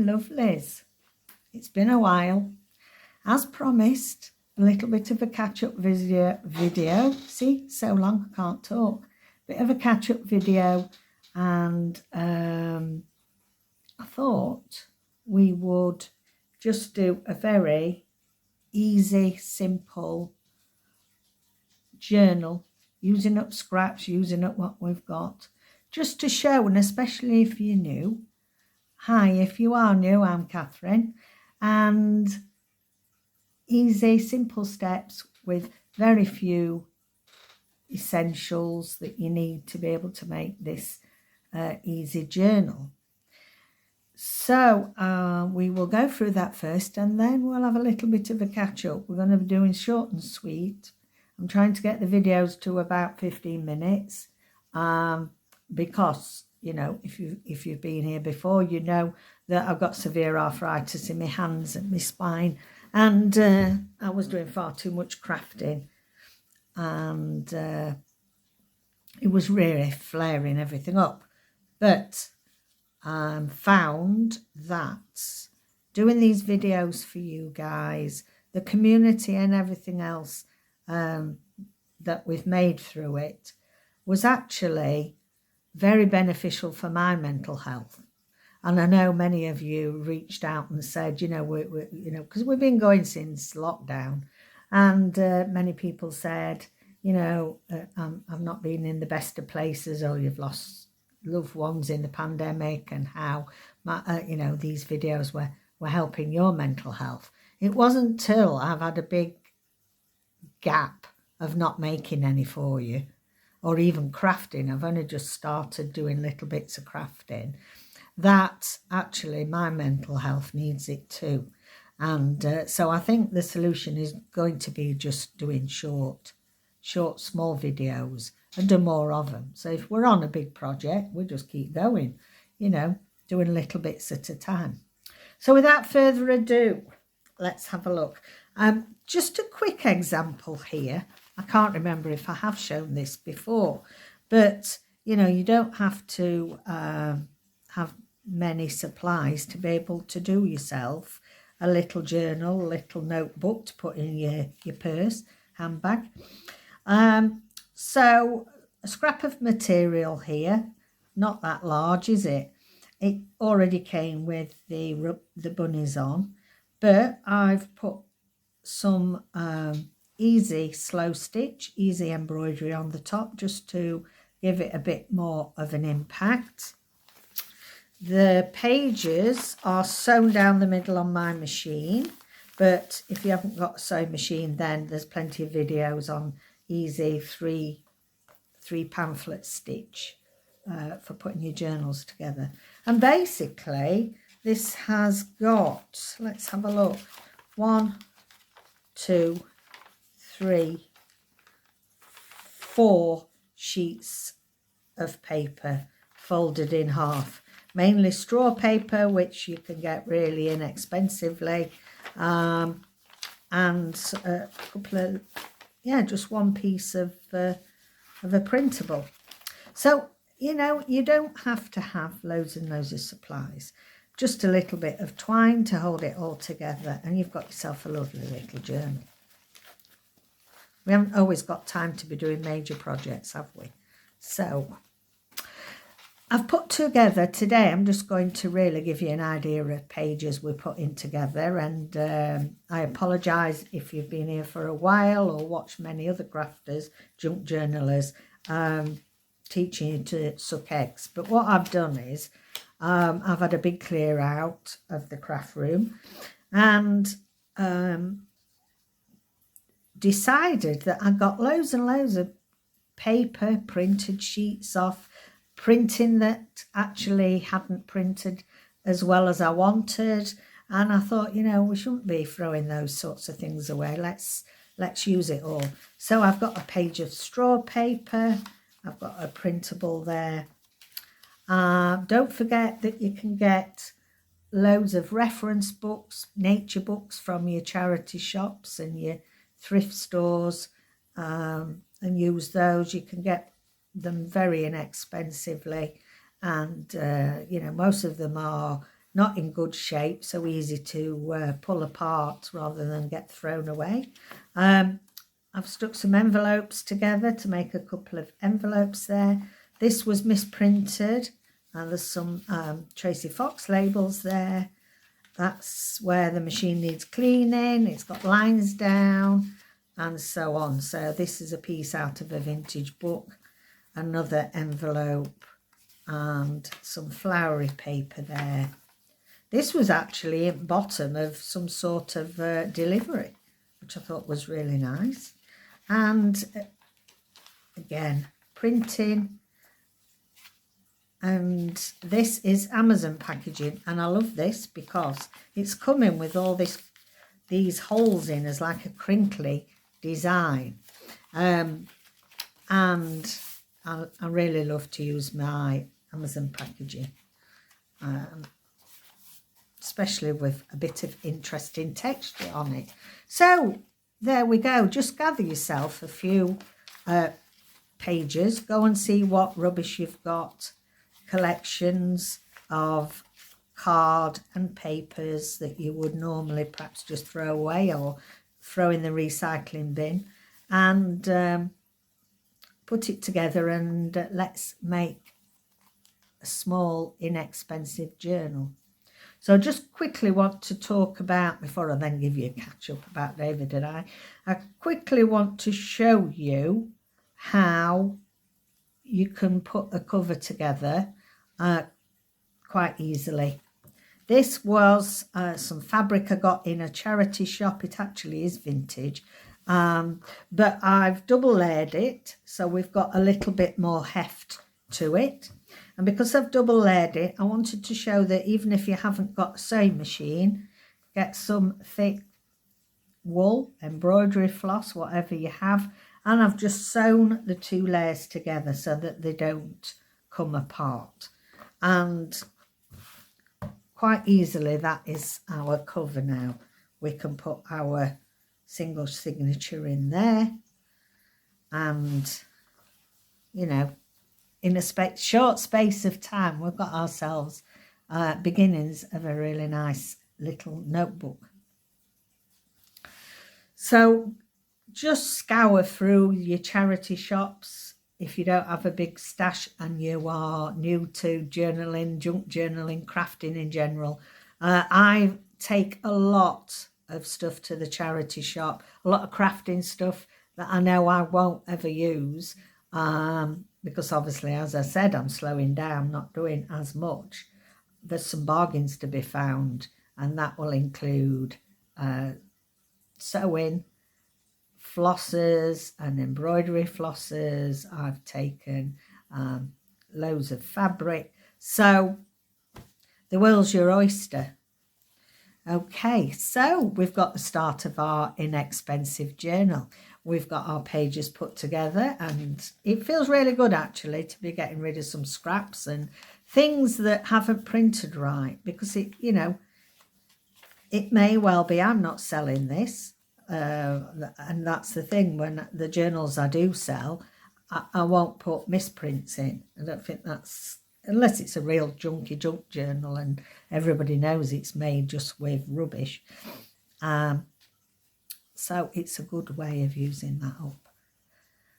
lovelies. It's been a while. As promised, a little bit of a catch-up video. See, so long I can't talk. Bit of a catch-up video, and I thought we would just do a very easy, simple journal, using up scraps, using up what we've got, just to show, and especially if you're new. Hi, if you are new, I'm Catherine, and easy, simple steps with very few essentials that you need to be able to make this easy journal. So we will go through that first, and then we'll have a little bit of a catch up. We're going to be doing short and sweet. I'm trying to get the videos to about 15 minutes because, you know, if you've been here before, you know that I've got severe arthritis in my hands and my spine, and I was doing far too much crafting, and it was really flaring everything up. But I found that doing these videos for you guys, the community and everything else that we've made through it, was actually very beneficial for my mental health. And I know many of you reached out and said, you know, because we've been going since lockdown, and many people said, you know, I've not been in the best of places, or you've lost loved ones in the pandemic, and how you know, these videos were helping your mental health. It wasn't until I've had a big gap of not making any for you, or even crafting. I've only just started doing little bits of crafting, that actually my mental health needs it too. And so I think the solution is going to be just doing short, small videos, and do more of them. So if we're on a big project, we just keep going, you know, doing little bits at a time. So without further ado, let's have a look. Just a quick example here. I can't remember if I have shown this before, but, you know, you don't have to have many supplies to be able to do yourself a little journal, a little notebook to put in your purse, handbag. So a scrap of material here, not that large, is it? It already came with the bunnies on, but I've put some easy slow stitch, easy embroidery on the top, just to give it a bit more of an impact. The pages are sewn down the middle on my machine, but if you haven't got a sewing machine, then there's plenty of videos on easy three pamphlet stitch for putting your journals together. And basically this has got, let's have a look, 1, 2, 3, 4 sheets of paper folded in half, mainly straw paper, which you can get really inexpensively, and a couple of, yeah, just one piece of a printable. So, you know, you don't have to have loads and loads of supplies, just a little bit of twine to hold it all together, and you've got yourself a lovely little journal. We haven't always got time to be doing major projects, have we? So I've put together today, I'm just going to really give you an idea of pages we're putting together, and I apologise if you've been here for a while or watched many other crafters, junk journalers, teaching you to suck eggs. But what I've done is I've had a big clear out of the craft room, and decided that I got loads and loads of paper, printed sheets off, printing that actually hadn't printed as well as I wanted, and I thought, you know, we shouldn't be throwing those sorts of things away. Let's use it all. So I've got a page of straw paper, I've got a printable there. Don't forget that you can get loads of reference books, nature books from your charity shops and your thrift stores, and use those. You can get them very inexpensively, and you know, most of them are not in good shape, so easy to pull apart rather than get thrown away. I've stuck some envelopes together to make a couple of envelopes there. This was misprinted, and there's some Tracy Fox labels there. That's where the machine needs cleaning. It's got lines down and so on. So this is a piece out of a vintage book, another envelope, and some flowery paper there. This was actually at the bottom of some sort of delivery, which I thought was really nice. And again, printing. And this is Amazon packaging, and I love this because it's coming with all these holes in as like a crinkly design. And I really love to use my Amazon packaging, especially with a bit of interesting texture on it. So there we go. Just gather yourself a few pages. Go and see what rubbish you've got. Collections of card and papers that you would normally perhaps just throw away or throw in the recycling bin, and put it together, and let's make a small inexpensive journal. So I just quickly want to talk about, before I then give you a catch up about David and I quickly want to show you how you can put a cover together quite easily. This was some fabric I got in a charity shop. It actually is vintage, but I've double layered it, so we've got a little bit more heft to it. And because I've double layered it, I wanted to show that even if you haven't got a sewing machine, get some thick wool, embroidery floss, whatever you have, and I've just sewn the two layers together so that they don't come apart. And quite easily, that is our cover now. We can put our single signature in there, and you know, in a short space of time, we've got ourselves beginnings of a really nice little notebook. So just scour through your charity shops if you don't have a big stash and you are new to journaling, junk journaling, crafting in general. I take a lot of stuff to the charity shop, a lot of crafting stuff that I know I won't ever use, because obviously, as I said, I'm slowing down, not doing as much. There's some bargains to be found, and that will include sewing, flossers and embroidery flossers. I've taken loads of fabric. So the world's your oyster. Okay, so we've got the start of our inexpensive journal. We've got our pages put together, and it feels really good actually to be getting rid of some scraps and things that haven't printed right, because it, you know, it may well be I'm not selling this, and that's the thing. When the journals I do sell, I won't put misprints in. I don't think that's, unless it's a real junky junk journal and everybody knows it's made just with rubbish. So it's a good way of using that up.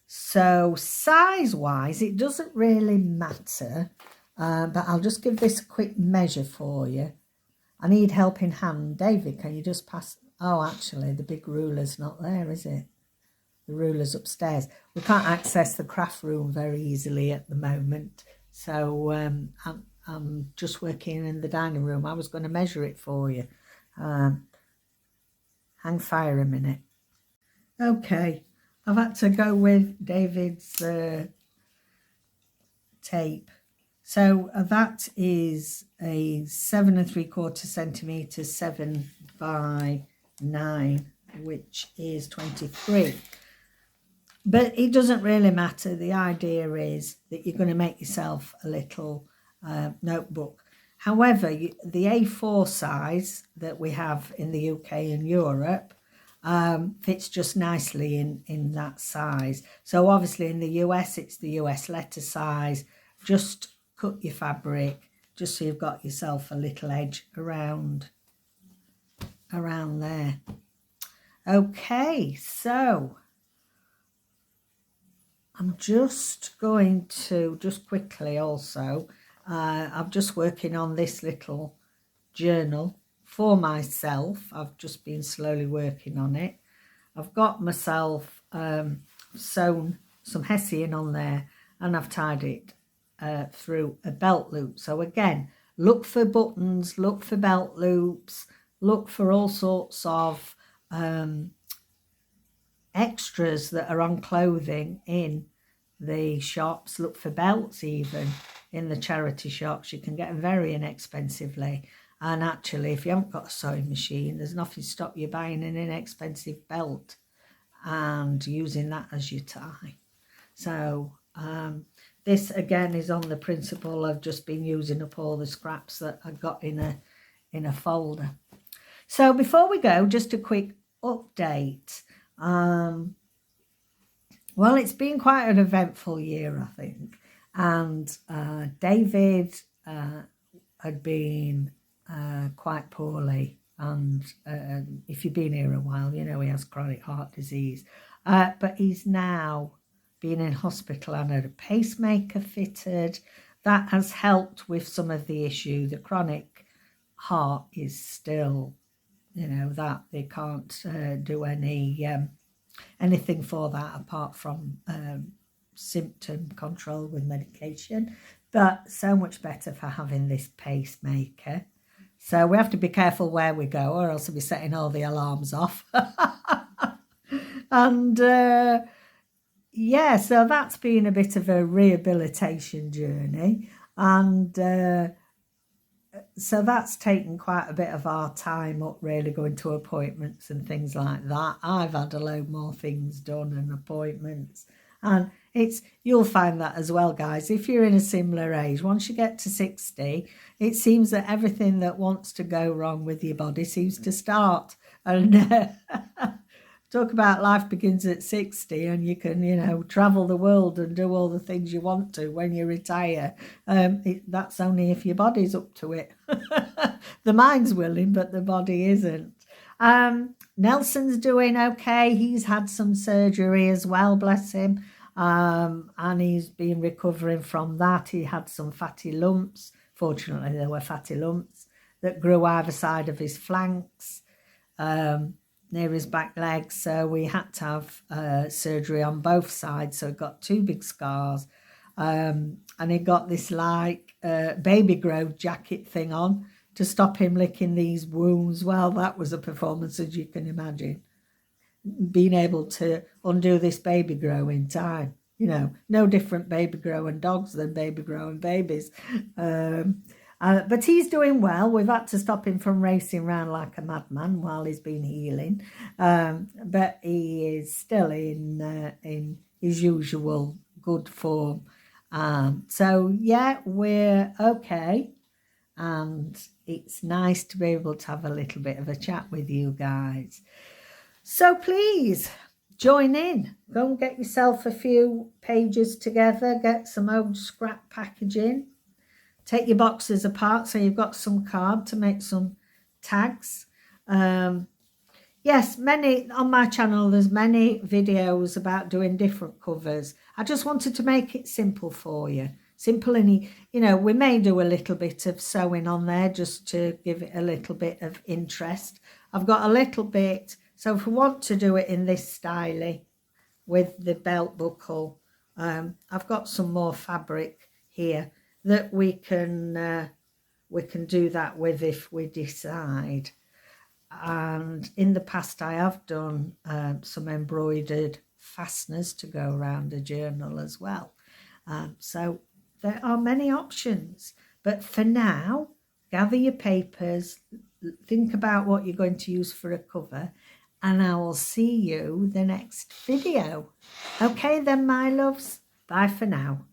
So size-wise, it doesn't really matter, but I'll just give this a quick measure for you. I need helping hand. David, can you just pass? Oh, actually, the big ruler's not there, is it? The ruler's upstairs. We can't access the craft room very easily at the moment. So I'm just working in the dining room. I was going to measure it for you. Hang fire a minute. Okay, I've had to go with David's tape. So that is a 7 3/4 centimetres, 7 by 9, which is 23. But it doesn't really matter. The idea is that you're going to make yourself a little notebook. However, the A4 size that we have in the UK and Europe fits just nicely in that size. So obviously in the US, it's the US letter size. Just cut your fabric just so you've got yourself a little edge around there. Okay, so I'm just going to just quickly also, I'm just working on this little journal for myself. I've just been slowly working on it. I've got myself sewn some hessian on there, and I've tied it through a belt loop. So again, look for buttons, look for belt loops, look for all sorts of extras that are on clothing in the shops. Look for belts even in the charity shops. You can get them very inexpensively. And actually, if you haven't got a sewing machine, there's nothing to stop you buying an inexpensive belt and using that as your tie. So this again is on the principle of just been using up all the scraps that I got in a folder. So before we go, just a quick update. Well, it's been quite an eventful year, I think. And David had been quite poorly. And if you've been here a while, you know he has chronic heart disease. But he's now been in hospital and had a pacemaker fitted. That has helped with some of the issue. The chronic heart is still, you know, that they can't do anything for that apart from symptom control with medication. But so much better for having this pacemaker. So we have to be careful where we go, or else we'll be setting all the alarms off. And yeah, so that's been a bit of a rehabilitation journey. And so that's taken quite a bit of our time up, really, going to appointments and things like that. I've had a load more things done and appointments. And you'll find that as well, guys. If you're in a similar age, once you get to 60, it seems that everything that wants to go wrong with your body seems to start. And talk about life begins at 60, and you can, you know, travel the world and do all the things you want to when you retire. That's only if your body's up to it. The mind's willing, but the body isn't. Nelson's doing okay. He's had some surgery as well, bless him. And he's been recovering from that. He had some fatty lumps. Fortunately, there were fatty lumps that grew either side of his flanks, near his back legs. So we had to have surgery on both sides. So he got 2 big scars. And he got this like baby grow jacket thing on to stop him licking these wounds. Well, that was a performance, as you can imagine. Being able to undo this baby grow in time. You know, no different baby growing dogs than baby growing babies. But he's doing well. We've had to stop him from racing around like a madman while he's been healing. But he is still in his usual good form. So, yeah, we're okay. And it's nice to be able to have a little bit of a chat with you guys. So please join in. Go and get yourself a few pages together. Get some old scrap packaging. Take your boxes apart so you've got some card to make some tags. Yes, on my channel, there's many videos about doing different covers. I just wanted to make it simple for you. Simple, and you know, we may do a little bit of sewing on there just to give it a little bit of interest. I've got a little bit, so if we want to do it in this style with the belt buckle, I've got some more fabric here that we can do that with if we decide. And in the past I have done some embroidered fasteners to go around a journal as well. So there are many options, but for now, gather your papers, think about what you're going to use for a cover, and I will see you the next video. Okay then, my loves, bye for now.